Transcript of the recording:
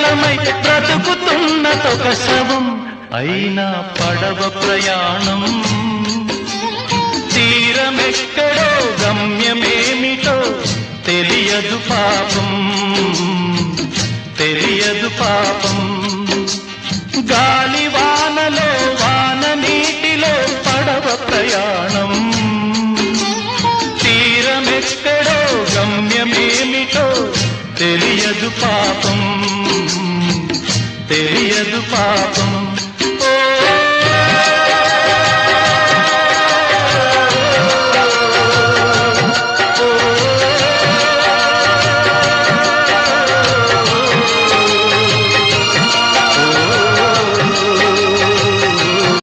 శవమై బ్రతుకుతున్నదొక శవం. అయినా పడవ ప్రయాణం తీరమెక్కడో గమ్యమేమిటో తెలియదు పాపం, తెలియదు పాపం. గాలి వానలో వాన నీటిలో పడవ ప్రయాణం తీరమెక్కడో గమ్యమేమిటో తెలియదు పాపం, తెలియదు పాపం.